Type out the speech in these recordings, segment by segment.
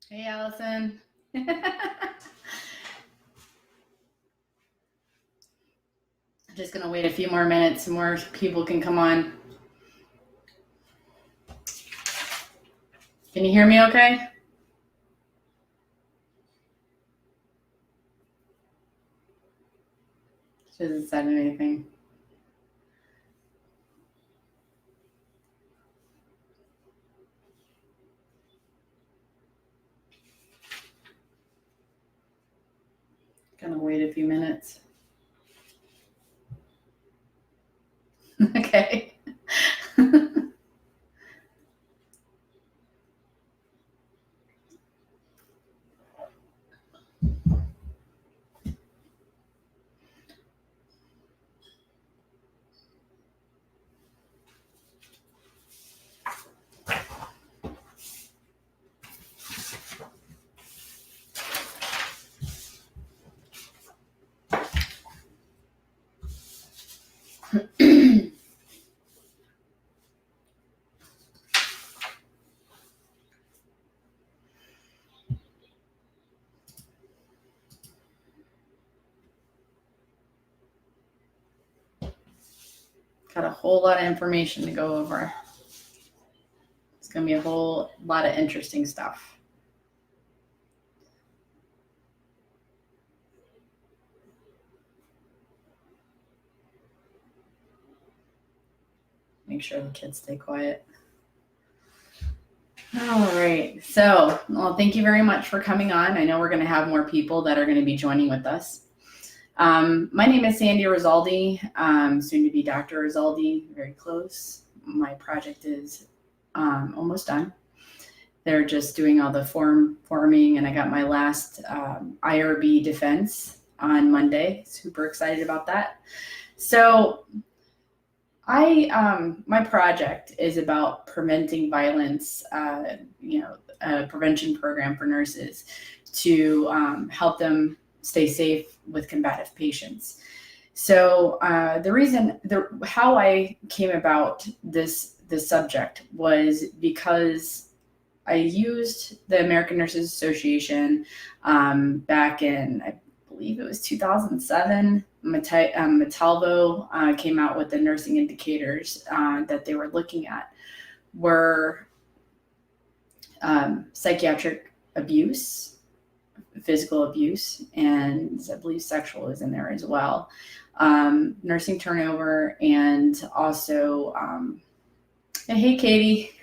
Hey, Allison. Just going to wait a few more minutes so more people can come on. Can you hear me okay? She hasn't said anything. Gonna wait a few minutes. Okay. Got a whole lot of information to go over. It's gonna be a whole lot of interesting stuff. Make sure the kids stay quiet. All right. So, well, thank you very much for coming on. I know we're going to have more people that are going to be joining with us. My name is Sandy Rizaldi, soon to be Dr. Rizaldi, very close. My project is almost done. They're just doing all the forming, and I got my last IRB defense on Monday. Super excited about that. So my project is about preventing violence, a prevention program for nurses to help them stay safe with combative patients. So how I came about this subject was because I used the American Nurses Association back in, I believe it was 2007. Metalvo came out with the nursing indicators that they were looking at were psychiatric abuse, physical abuse, and I believe sexual is in there as well. Nursing turnover, and also, hey, Katie.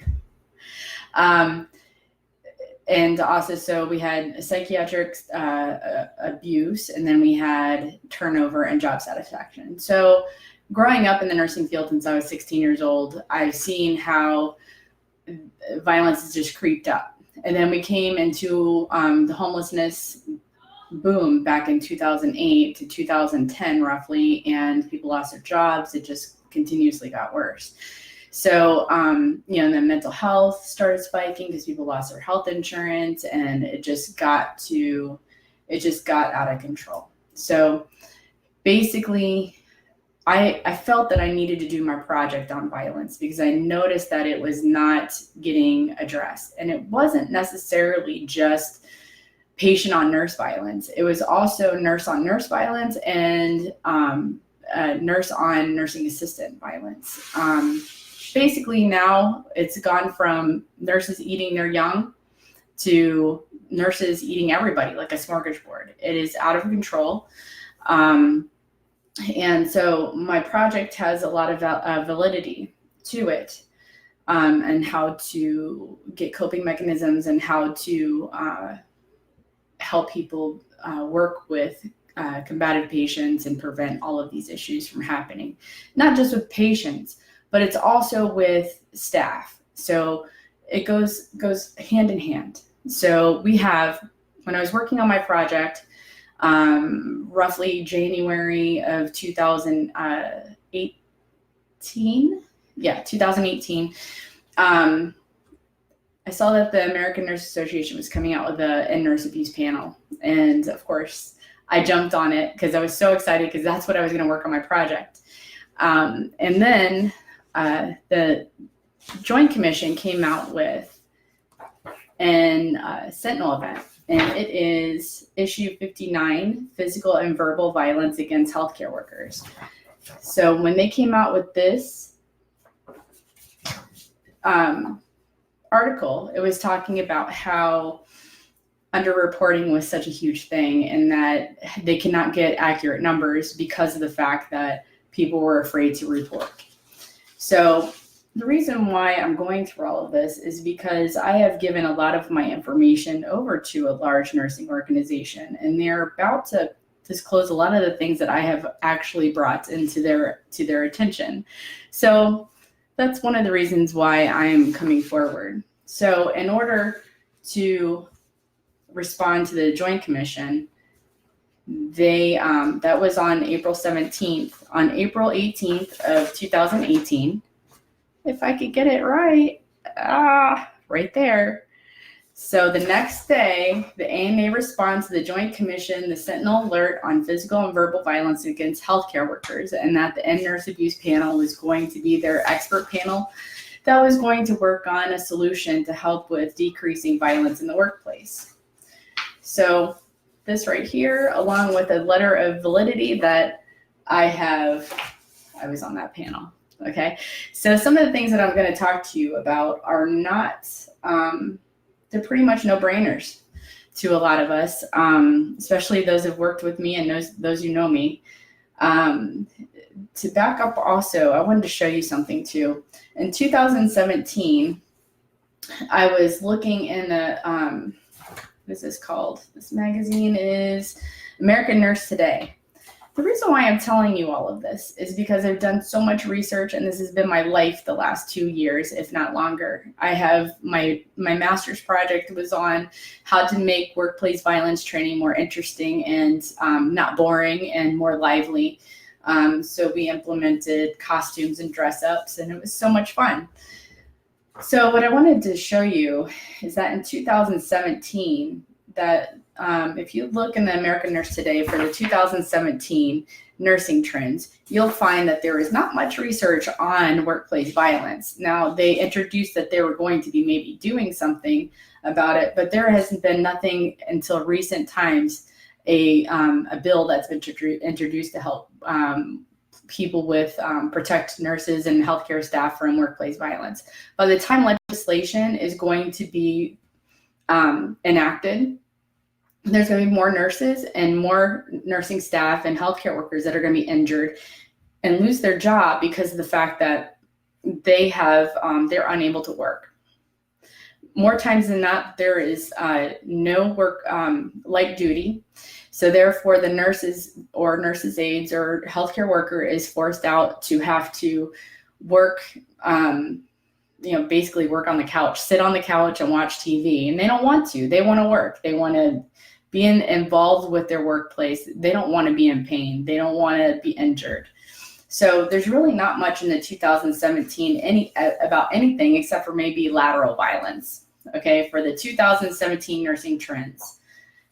And also, so we had psychiatric abuse, and then we had turnover and job satisfaction. So growing up in the nursing field since I was 16 years old, I've seen how violence has just creeped up. And then we came into the homelessness boom back in 2008 to 2010 roughly, and people lost their jobs. It just continuously got worse. So, and then mental health started spiking because people lost their health insurance, and it just got out of control. So basically, I felt that I needed to do my project on violence because I noticed that it was not getting addressed. And it wasn't necessarily just patient on nurse violence. It was also nurse on nurse violence and nurse on nursing assistant violence. Basically now it's gone from nurses eating their young to nurses eating everybody like a smorgasbord. It is out of control. And so my project has a lot of validity to it, and how to get coping mechanisms and how to help people work with combative patients and prevent all of these issues from happening, not just with patients, but it's also with staff. So it goes hand in hand. So we have, when I was working on my project, roughly January of 2018. Yeah, 2018. I saw that the American Nurses Association was coming out with a nurse abuse panel. And of course, I jumped on it because I was so excited because that's what I was going to work on my project. And then the Joint Commission came out with and Sentinel event. And it is issue 59, Physical and Verbal Violence Against Healthcare Workers. So when they came out with this article, it was talking about how underreporting was such a huge thing and that they cannot get accurate numbers because of the fact that people were afraid to report. So the reason why I'm going through all of this is because I have given a lot of my information over to a large nursing organization, and they're about to disclose a lot of the things that I have actually brought into their attention. So that's one of the reasons why I'm coming forward. So in order to respond to the Joint Commission, they that was on April 17th. On April 18th of 2018, if I could get it right, right there. So the next day, the AMA responds to the Joint Commission, the Sentinel alert on physical and verbal violence against healthcare workers, and that the End Nurse Abuse panel was going to be their expert panel that was going to work on a solution to help with decreasing violence in the workplace. So this right here, along with a letter of validity that I was on that panel. Okay, so some of the things that I'm going to talk to you about are not, they're pretty much no-brainers to a lot of us, especially those who've worked with me and those who know me. To back up also, I wanted to show you something too. In 2017, I was looking in the, what is this called? This magazine is American Nurse Today. The reason why I'm telling you all of this is because I've done so much research, and this has been my life the last 2 years, if not longer. I have my master's project was on how to make workplace violence training more interesting and not boring and more lively. So we implemented costumes and dress ups, and it was so much fun. So what I wanted to show you is that in 2017, that if you look in the American Nurse Today for the 2017 nursing trends, you'll find that there is not much research on workplace violence. Now, they introduced that they were going to be maybe doing something about it, but there hasn't been nothing until recent times, a bill that's been introduced to help people with protect nurses and healthcare staff from workplace violence. By the time legislation is going to be enacted, there's going to be more nurses and more nursing staff and healthcare workers that are going to be injured and lose their job because of the fact that they have they're unable to work. More times than not, there is no work light duty. So therefore, the nurses or nurses' aides or healthcare worker is forced out to have to work, basically work on the couch, sit on the couch and watch TV. And they don't want to. They want to work. They want to be involved with their workplace. They don't want to be in pain. They don't want to be injured. So there's really not much in the 2017 about anything except for maybe lateral violence, okay, for the 2017 nursing trends.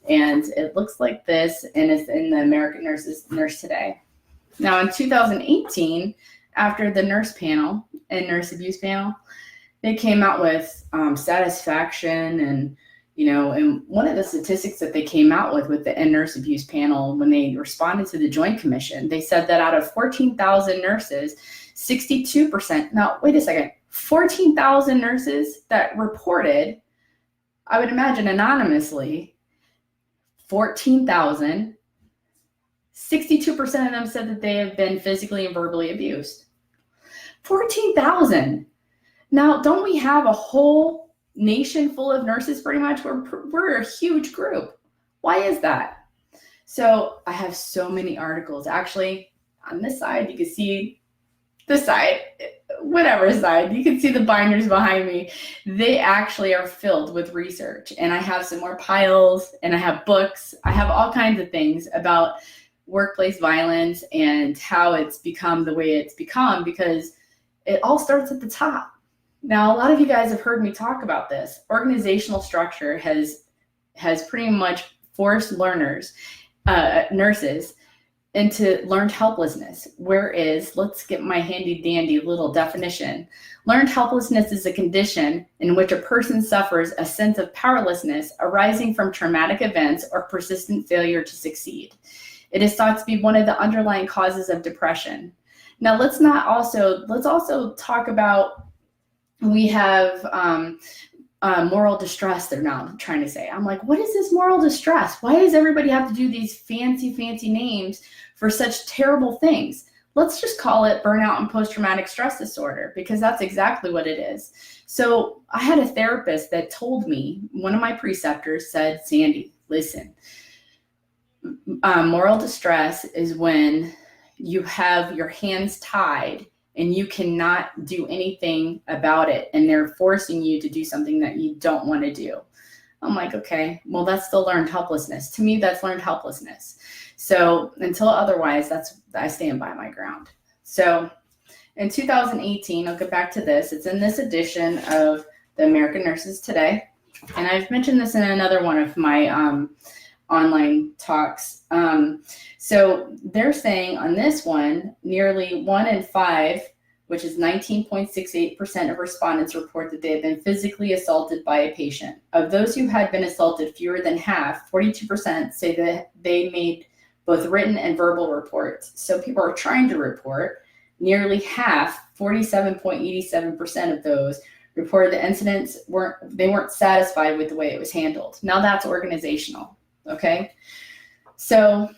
And it looks like this, and it's in the American Nurse Today. Now in 2018, after the nurse panel and nurse abuse panel, they came out with satisfaction and and one of the statistics that they came out with the End Nurse Abuse panel, when they responded to the Joint Commission, they said that out of 14,000 nurses, 62%, now wait a second, 14,000 nurses that reported, I would imagine anonymously, 14,000, 62% of them said that they have been physically and verbally abused. 14,000. Now, don't we have a whole nation full of nurses pretty much? We're a huge group. Why is that? So I have so many articles. Actually, on this side, you can see this side, whatever side, you can see the binders behind me. They actually are filled with research. And I have some more piles, and I have books. I have all kinds of things about workplace violence and how it's become the way it's become, because it all starts at the top. Now, a lot of you guys have heard me talk about this. Organizational structure has pretty much forced learners, nurses, into learned helplessness, whereas, let's get my handy dandy little definition. Learned helplessness is a condition in which a person suffers a sense of powerlessness arising from traumatic events or persistent failure to succeed. It is thought to be one of the underlying causes of depression. Now, let's also talk about, we have moral distress, they're now trying to say. I'm like, what is this moral distress? Why does everybody have to do these fancy names for such terrible things? Let's just call it burnout and post-traumatic stress disorder, because that's exactly what it is. So I had a therapist that told me, one of my preceptors said, Sandy, listen, moral distress is when you have your hands tied and you cannot do anything about it, and they're forcing you to do something that you don't want to do. I'm like, okay, well, that's still learned helplessness. To me, that's learned helplessness. So until otherwise, I stand by my ground. So in 2018, I'll get back to this. It's in this edition of the American Nurses Today. And I've mentioned this in another one of my online talks. So they're saying on this one, nearly 1 in 5, which is 19.68% of respondents, report that they have been physically assaulted by a patient. Of those who had been assaulted, fewer than half, 42%, say that they made both written and verbal reports. So people are trying to report. Nearly half, 47.87% of those, reported the incidents weren't satisfied with the way it was handled. Now that's organizational. Okay. So,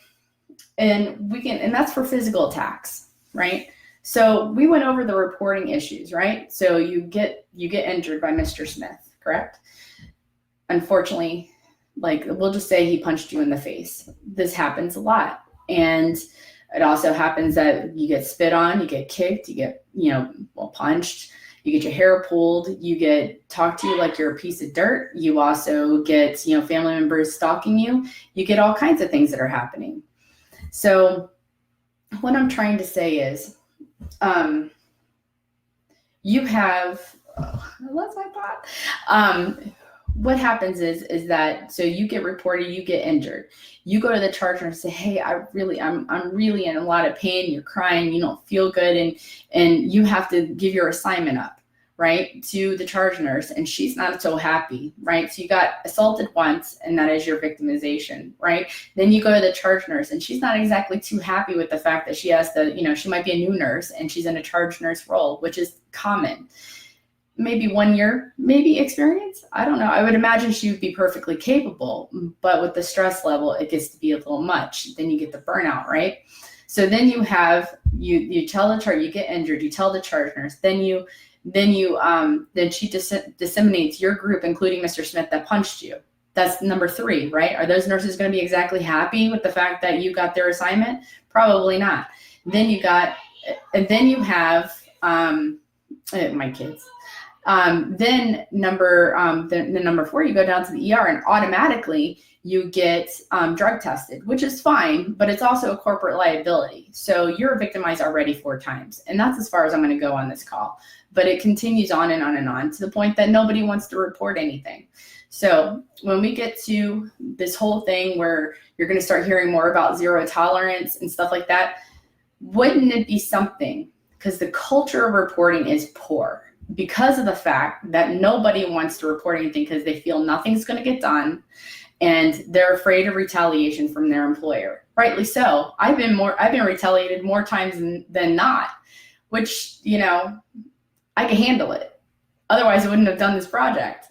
and that's for physical attacks, right? So we went over the reporting issues, right? So you get injured by Mr. Smith, correct? Unfortunately, like, we'll just say he punched you in the face. This happens a lot. And it also happens that you get spit on, you get kicked, you get, punched, you get your hair pulled, you get talked to like you're a piece of dirt. You also get, family members stalking you. You get all kinds of things that are happening. So what I'm trying to say is, you have, I lost my thought. What happens is that, so you get reported, you get injured. You go to the charge nurse and say, hey, I'm really in a lot of pain. You're crying, you don't feel good. And you have to give your assignment up, right, to the charge nurse. And she's not so happy, right? So you got assaulted once, and that is your victimization, right? Then you go to the charge nurse, and she's not exactly too happy with the fact that she has to, she might be a new nurse and she's in a charge nurse role, which is common. Maybe 1 year, maybe experience. I don't know. I would imagine she would be perfectly capable, but with the stress level, it gets to be a little much. Then you get the burnout, right? So then you have, you tell the charge, you get injured, you tell the charge nurse, then she disseminates your group, including Mr. Smith that punched you. That's number 3, right? Are those nurses going to be exactly happy with the fact that you got their assignment? Probably not. Then you have my kids. Then number 4, you go down to the ER, and automatically you get drug tested, which is fine, but it's also a corporate liability. So you're victimized already 4 times. And that's as far as I'm going to go on this call. But it continues on and on and on, to the point that nobody wants to report anything. So when we get to this whole thing where you're going to start hearing more about zero tolerance and stuff like that, wouldn't it be something? Because the culture of reporting is poor, because of the fact that nobody wants to report anything because they feel nothing's going to get done, and they're afraid of retaliation from their employer. Rightly so. I've been retaliated more times than not, which, I can handle it. Otherwise, I wouldn't have done this project.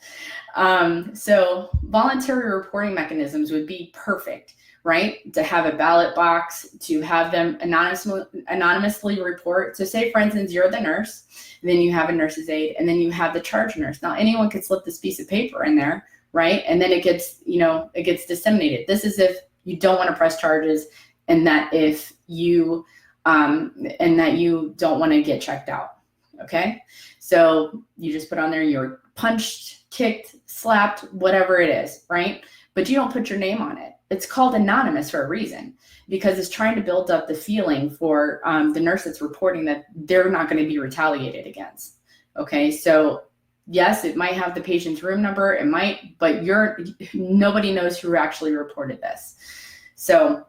So voluntary reporting mechanisms would be perfect, right? To have a ballot box, to have them anonymously report. So say, for instance, you're the nurse, and then you have a nurse's aide, and then you have the charge nurse. Now, anyone could slip this piece of paper in there, right? And then it gets disseminated. This is if you don't want to press charges, and that if you don't want to get checked out. Okay. So you just put on there, you're punched, kicked, slapped, whatever it is, right? But you don't put your name on it. It's called anonymous for a reason, because it's trying to build up the feeling for the nurse that's reporting that they're not going to be retaliated against. Okay. So yes, it might have the patient's room number, it might, but nobody knows who actually reported this. So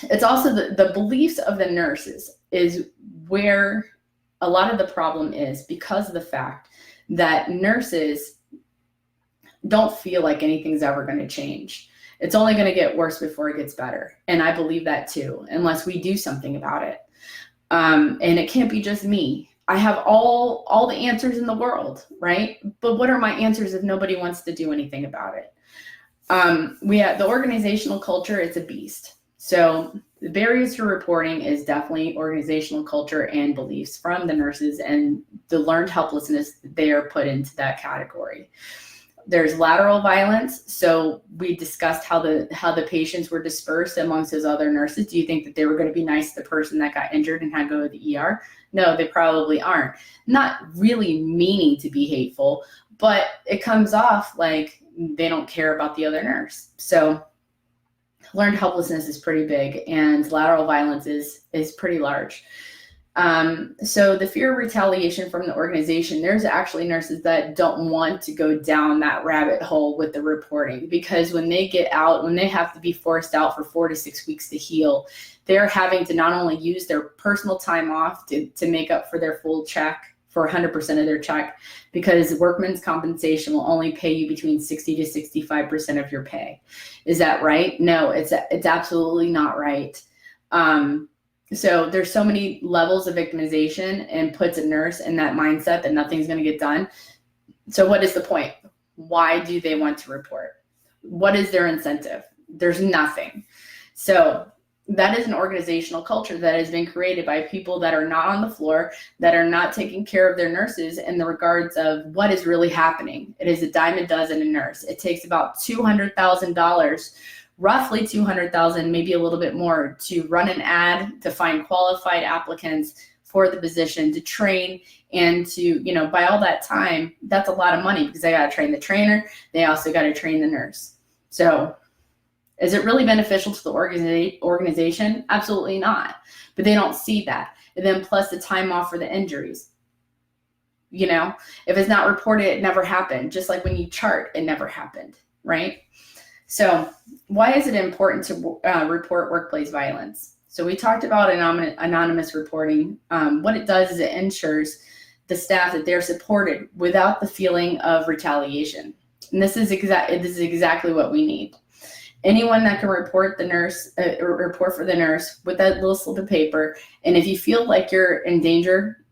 It's also the beliefs of the nurses is where a lot of the problem is, because of the fact that nurses don't feel like anything's ever going to change. It's only going to get worse before it gets better. And I believe that too, unless we do something about it. And it can't be just me. I have all the answers in the world, right? But what are my answers if nobody wants to do anything about it? We have the organizational culture. It's a beast. So the barriers to reporting is definitely organizational culture and beliefs from the nurses, and the learned helplessness they are put into that category. There's lateral violence. So we discussed how the patients were dispersed amongst those other nurses. Do you think that they were going to be nice to the person that got injured and had to go to the ER? No, they probably aren't. Not really meaning to be hateful, but it comes off like they don't care about the other nurse. So learned helplessness is pretty big, and lateral violence is pretty large. So the fear of retaliation from the organization, there's actually nurses that don't want to go down that rabbit hole with the reporting, because when they get out, when they have to be forced out for 4 to 6 weeks to heal, they're having to not only use their personal time off to make up for their full check, for 100% of their check, because workman's compensation will only pay you between 60 to 65% of your pay. Is that right? No, it's absolutely not right. So there's so many levels of victimization, and puts a nurse in that mindset that nothing's going to get done. So what is the point? Why do they want to report? What is their incentive? There's nothing. So that is an organizational culture that has been created by people that are not on the floor, that are not taking care of their nurses in the regards of what is really happening. It is a dime a dozen a nurse. It takes about $200,000, roughly $200,000, maybe a little bit more, to run an ad, to find qualified applicants for the position, to train, and to, by all that time, that's a lot of money, because they got to train the trainer. They also got to train the nurse. So is it really beneficial to the organization? Absolutely not. But they don't see that. And then plus the time off for the injuries. If it's not reported, it never happened. Just like when you chart, it never happened, right? So why is it important to report workplace violence? So we talked about anonymous reporting. What it does is it ensures the staff that they're supported without the feeling of retaliation. And this is exactly what we need. Anyone that can report the nurse, report for the nurse with that little slip of paper. And if you feel like you're in danger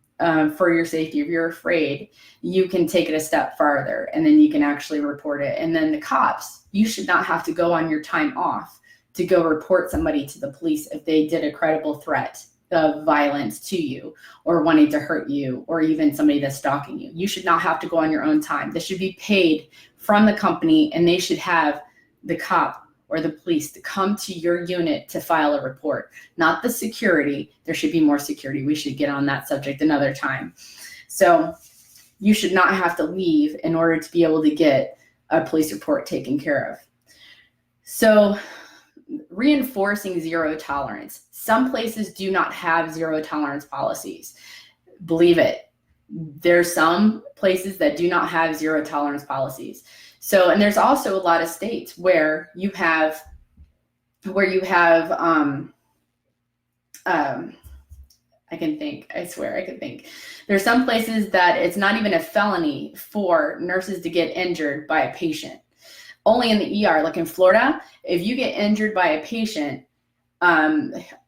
for your safety, if you're afraid, you can take it a step farther, and then you can actually report it. And then the cops, you should not have to go on your time off to go report somebody to the police if they did a credible threat of violence to you, or wanting to hurt you, or even somebody that's stalking you. You should not have to go on your own time. This should be paid from the company, and they should have the cop or the police to come to your unit to file a report, not the security. There should be more security. We should get on that subject another time. So you should not have to leave in order to be able to get a police report taken care of. So reinforcing zero tolerance. Some places do not have zero tolerance policies. Believe it. There's some places that do not have zero tolerance policies. So, and there's also a lot of states where you have, I can think. There's some places that it's not even a felony for nurses to get injured by a patient. Only in the ER, like in Florida, if you get injured by a patient,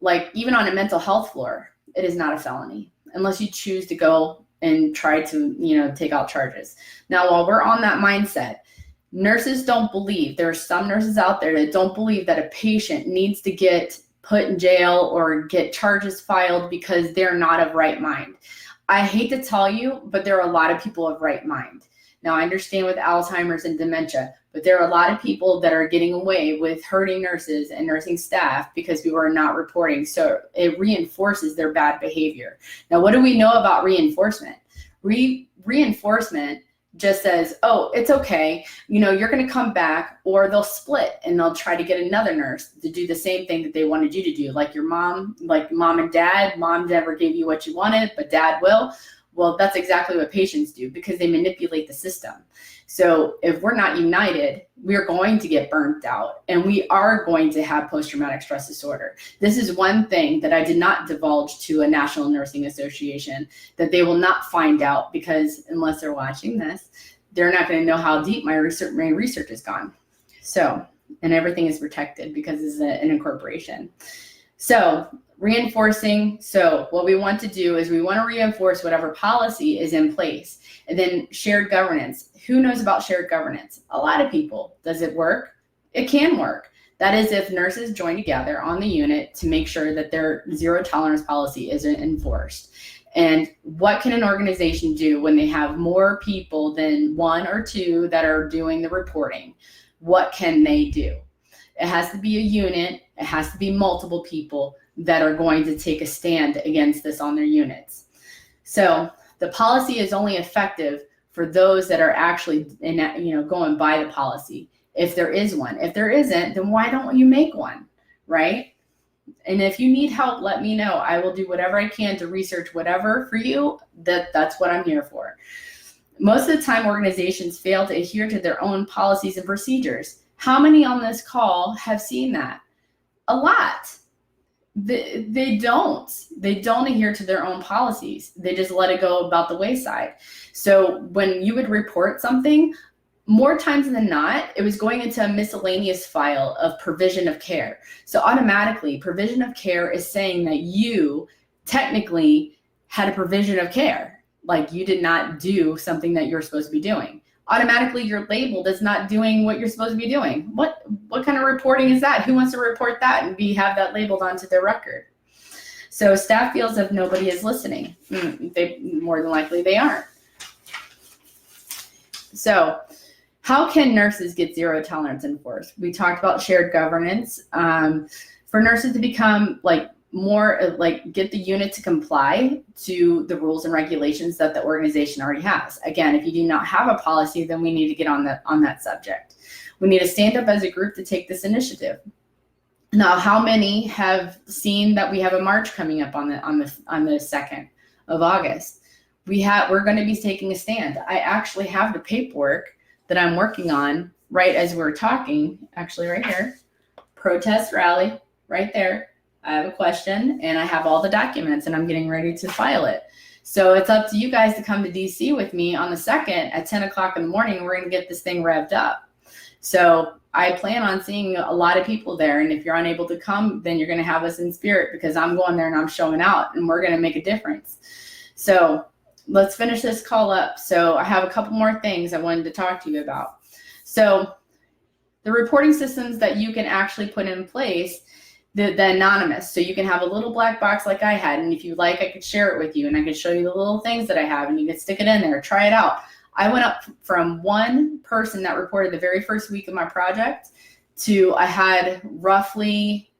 like even on a mental health floor, it is not a felony unless you choose to go and try to, take out charges. Now, while we're on that mindset, nurses don't believe, there are some nurses out there that don't believe that a patient needs to get put in jail or get charges filed because they're not of right mind. I hate to tell you, but there are a lot of people of right mind. Now, I understand with Alzheimer's and dementia, but there are a lot of people that are getting away with hurting nurses and nursing staff because people are not reporting. So it reinforces their bad behavior. Now, what do we know about reinforcement? Reinforcement just says, oh, it's okay, you're going to come back, or they'll split and they'll try to get another nurse to do the same thing that they wanted you to do. Like your mom, like mom and dad, mom never gave you what you wanted, but dad will. Well, that's exactly what patients do because they manipulate the system. So if we're not united, we're going to get burnt out and we are going to have post-traumatic stress disorder. This is one thing that I did not divulge to a National Nursing Association that they will not find out because unless they're watching this, they're not going to know how deep my research has gone. So, and everything is protected because it's an incorporation. So reinforcing. So what we want to do is we want to reinforce whatever policy is in place. And then shared governance. Who knows about shared governance? A lot of people. Does it work? It can work. That is if nurses join together on the unit to make sure that their zero tolerance policy is enforced. And what can an organization do when they have more people than one or two that are doing the reporting? What can they do? It has to be a unit. It has to be multiple people that are going to take a stand against this on their units. So the policy is only effective for those that are actually going by the policy. If there is one. If there isn't, then why don't you make one, right? And if you need help, let me know. I will do whatever I can to research whatever for you. That's what I'm here for. Most of the time, organizations fail to adhere to their own policies and procedures. How many on this call have seen that? A lot. They don't adhere to their own policies. They just let it go about the wayside. So when you would report something, more times than not, it was going into a miscellaneous file of provision of care. So automatically, provision of care is saying that you technically had a provision of care. Like you did not do something that you're supposed to be doing. Automatically, you're labeled as not doing what you're supposed to be doing. What kind of reporting is that? Who wants to report that and have that labeled onto their record? So staff feels if nobody is listening. They more than likely they aren't. So how can nurses get zero tolerance enforced? We talked about shared governance. For nurses to become get the unit to comply to the rules and regulations that the organization already has. Again, if you do not have a policy, then we need to get on that subject. We need to stand up as a group to take this initiative. Now, how many have seen that we have a march coming up on the 2nd of August? We're going to be taking a stand. I actually have the paperwork that I'm working on right as we're talking, actually right here, protest rally right there. I have a question and I have all the documents and I'm getting ready to file it. So it's up to you guys to come to DC with me on the 2nd at 10 o'clock in the morning. We're going to get this thing revved up. So I plan on seeing a lot of people there. And if you're unable to come, then you're going to have us in spirit because I'm going there and I'm showing out and we're going to make a difference. So let's finish this call up. So I have a couple more things I wanted to talk to you about. So the reporting systems that you can actually put in place, the anonymous. So you can have a little black box like I had. And if you like, I could share it with you and I could show you the little things that I have and you can stick it in there, try it out. I went up from one person that reported the very first week of my project to I had roughly,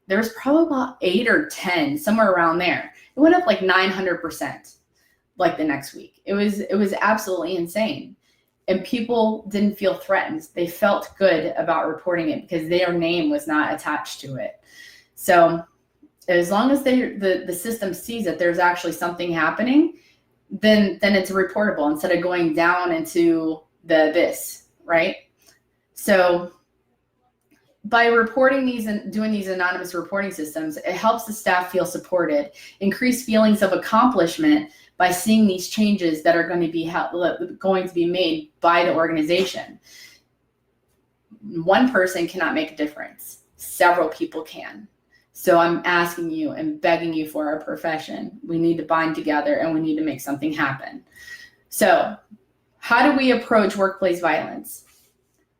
there was probably about 8 or 10, somewhere around there. It went up like 900% like the next week. It was absolutely insane. And people didn't feel threatened. They felt good about reporting it because their name was not attached to it. So as long as the system sees that there's actually something happening, then it's reportable instead of going down into the abyss, right? So by reporting these and doing these anonymous reporting systems, it helps the staff feel supported, increase feelings of accomplishment by seeing these changes that are going to be made by the organization. One person cannot make a difference. Several people can. So I'm asking you and begging you for our profession. We need to bind together and we need to make something happen. So how do we approach workplace violence?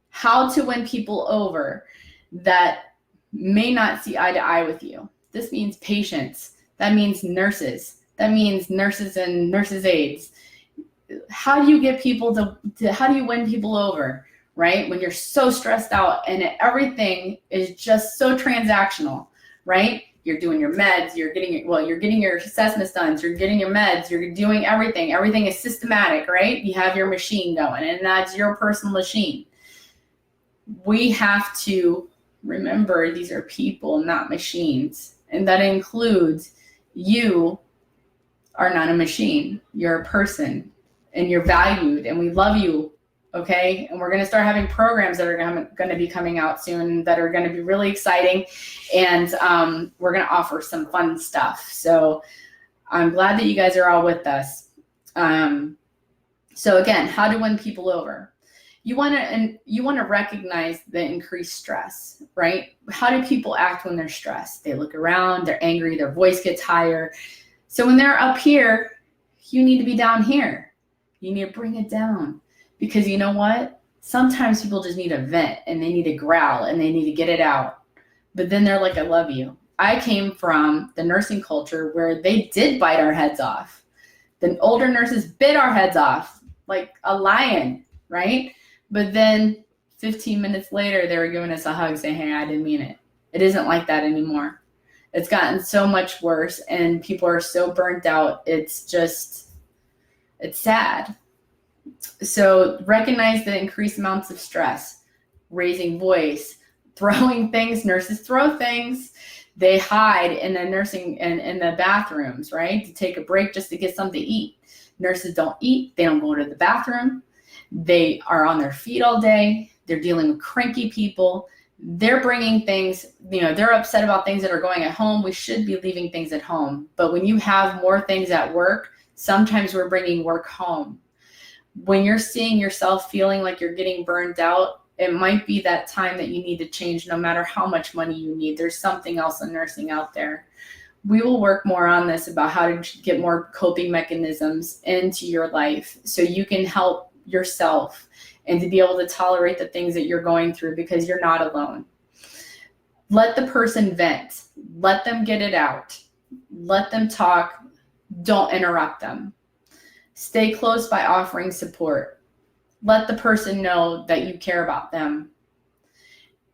How to win people over that may not see eye to eye with you. This means patients. That means nurses. That means nurses and nurses' aides. How do you get people how do you win people over, right? When you're so stressed out and everything is just so transactional, right? You're doing your meds, you're getting your assessments done, you're getting your meds, you're doing everything. Everything is systematic, right? You have your machine going and that's your personal machine. We have to remember these are people, not machines. And that includes you are not a machine. You're a person and you're valued and we love you. Okay. And we're going to start having programs that are going to be coming out soon that are going to be really exciting. And we're going to offer some fun stuff. So I'm glad that you guys are all with us. So again, how to win people over. You want to recognize the increased stress, right? How do people act when they're stressed? They look around, they're angry, their voice gets higher. So when they're up here, you need to be down here. You need to bring it down, because you know what? Sometimes people just need a vent and they need to growl and they need to get it out. But then they're like, I love you. I came from the nursing culture where they did bite our heads off. The older nurses bit our heads off like a lion, right? But then 15 minutes later, they were giving us a hug saying, hey, I didn't mean it. It isn't like that anymore. It's gotten so much worse and people are so burnt out. It's sad. So recognize the increased amounts of stress, raising voice, throwing things. Nurses throw things. They hide in the nursing and in the bathrooms, right? To take a break just to get something to eat. Nurses don't eat. They don't go to the bathroom. They are on their feet all day. They're dealing with cranky people. They're bringing things, they're upset about things that are going at home. We should be leaving things at home. But when you have more things at work, sometimes we're bringing work home. When you're seeing yourself feeling like you're getting burned out, it might be that time that you need to change. No matter how much money you need, there's something else in nursing out there. We will work more on this about how to get more coping mechanisms into your life so you can help yourself and to be able to tolerate the things that you're going through, because you're not alone. Let the person vent. Let them get it out. Let them talk. Don't interrupt them. Stay close by offering support. Let the person know that you care about them.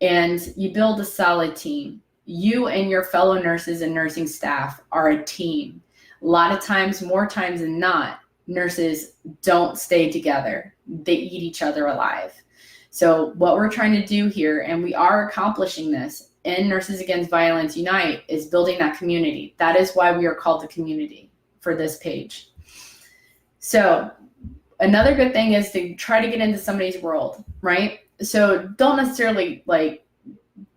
And you build a solid team. You and your fellow nurses and nursing staff are a team. A lot of times, more times than not, nurses don't stay together. They eat each other alive. So what we're trying to do here, and we are accomplishing this in Nurses Against Violence Unite, is building that community. That is why we are called the community for this page. So another good thing is to try to get into somebody's world, right? So don't necessarily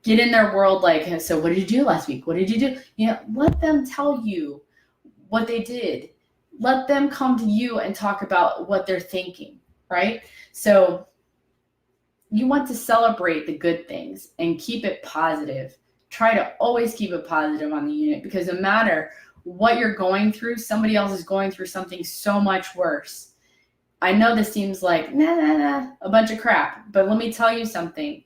get in their world so what did you do last week? What did you do? Let them tell you what they did. Let them come to you and talk about what they're thinking, right? So you want to celebrate the good things and keep it positive. Try to always keep it positive on the unit, because no matter what you're going through, somebody else is going through something so much worse. I know this seems like a bunch of crap, but let me tell you something.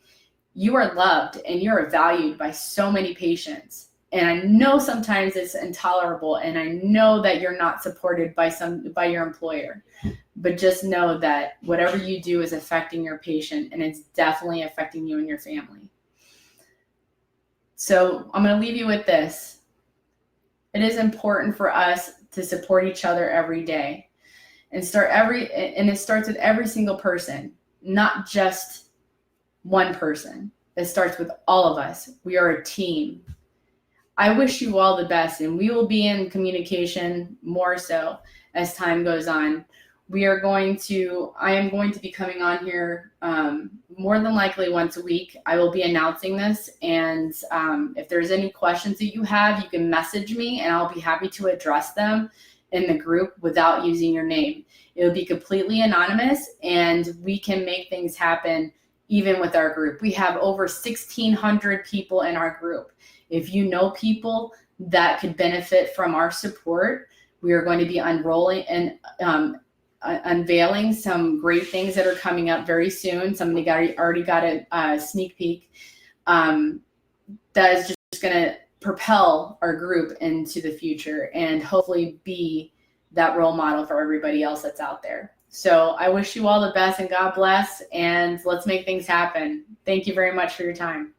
You are loved and you're valued by so many patients. And I know sometimes it's intolerable, and I know that you're not supported by your employer. But just know that whatever you do is affecting your patient, and it's definitely affecting you and your family. So I'm going to leave you with this. It is important for us to support each other every day, and it starts with every single person, not just one person. It starts with all of us. We are a team. I wish you all the best, and we will be in communication more so as time goes on. I am going to be coming on here more than likely once a week. I will be announcing this, and if there's any questions that you have, you can message me, and I'll be happy to address them in the group without using your name. It will be completely anonymous, and we can make things happen even with our group. We have over 1,600 people in our group. If you know people that could benefit from our support, we are going to be unrolling and unveiling some great things that are coming up very soon. Somebody already got a sneak peek. That is just going to propel our group into the future and hopefully be that role model for everybody else that's out there. So I wish you all the best, and God bless, and let's make things happen. Thank you very much for your time.